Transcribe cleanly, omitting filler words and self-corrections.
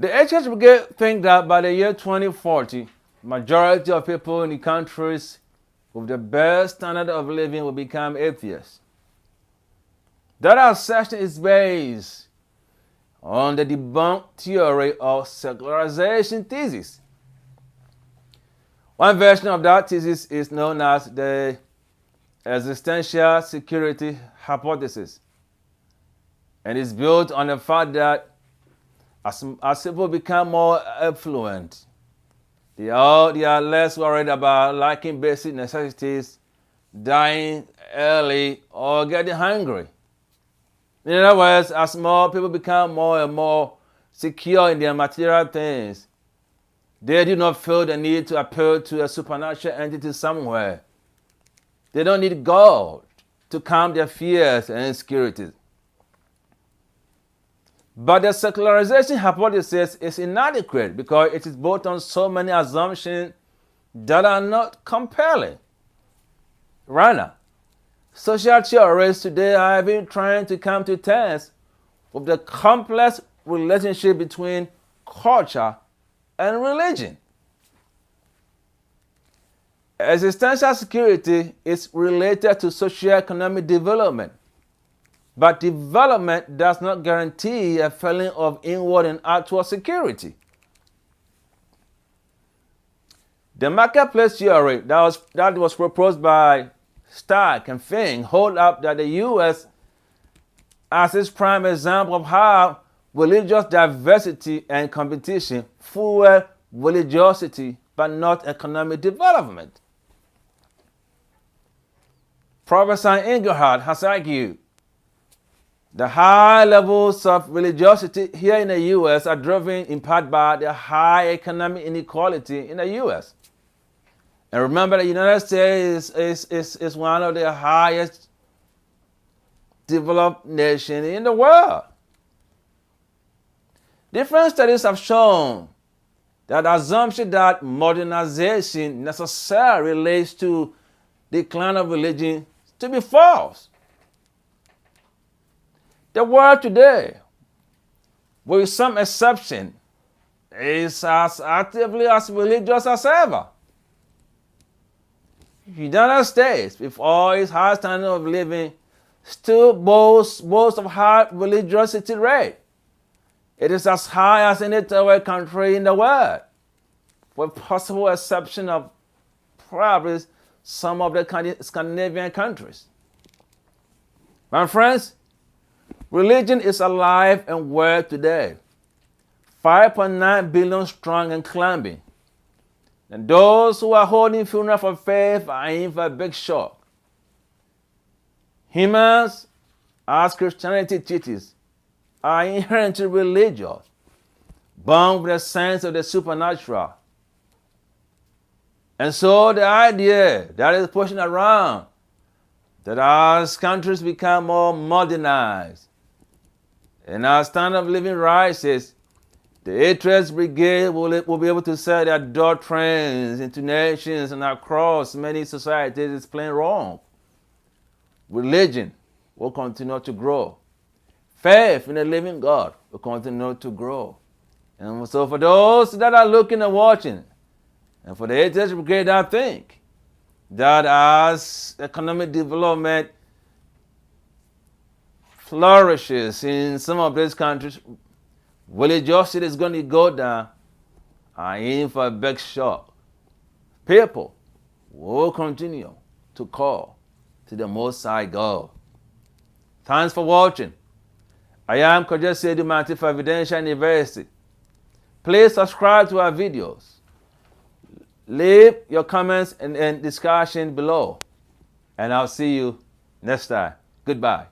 The Atheist Brigade think that by the year 2040, majority of people in the countries with the best standard of living will become atheists. That assertion is based on the debunk theory of secularization thesis. One version of that thesis is known as the existential security hypothesis, and is built on the fact that as people become more affluent, they are less worried about lacking basic necessities, dying early, or getting hungry. In other words, as more people become more and more secure in their material things, they do not feel the need to appeal to a supernatural entity somewhere. They don't need God to calm their fears and insecurities. But the secularization hypothesis is inadequate because it is built on so many assumptions that are not compelling. Rather, social theorists today are even trying to come to terms with the complex relationship between culture and religion. Existential security is related to socio-economic development, but development does not guarantee a feeling of inward and outward security. The marketplace theory that was proposed by Stark and Fink hold up that the U.S. as its prime example of how religious diversity and competition fuel religiosity but not economic development. Professor Engelhardt has argued the high levels of religiosity here in the U.S. are driven in part by the high economic inequality in the U.S. And remember, the United States is one of the highest developed nations in the world. Different studies have shown that the assumption that modernization necessarily relates to decline of religion to be false. The world today, with some exception, is as actively as religious as ever. The United States, with all its high standard of living, still boasts of high religiosity rate. It is as high as any third country in the world, with possible exception of probably some of the Scandinavian countries. My friends, religion is alive and well today, 5.9 billion strong and climbing. And those who are holding funeral for faith are in for a big shock. Humans, as Christianity teaches, are inherently religious, born with a sense of the supernatural. And so the idea that is pushing around that as countries become more modernized and our standard of living rises, the Atheist Brigade will be able to sell their doctrines into nations and across many societies is plain wrong. Religion will continue to grow. Faith in the living God will continue to grow. And so for those that are looking and watching, and for the Atheist Brigade, I think that as economic development flourishes in some of these countries, religiosity is going to go down. I aim for a big shock. People will continue to call to the Most High God. Thanks for watching. I am Prof. Asiedu-Mante for Evidential University. Please subscribe to our videos. Leave your comments and discussion below. And I'll see you next time. Goodbye.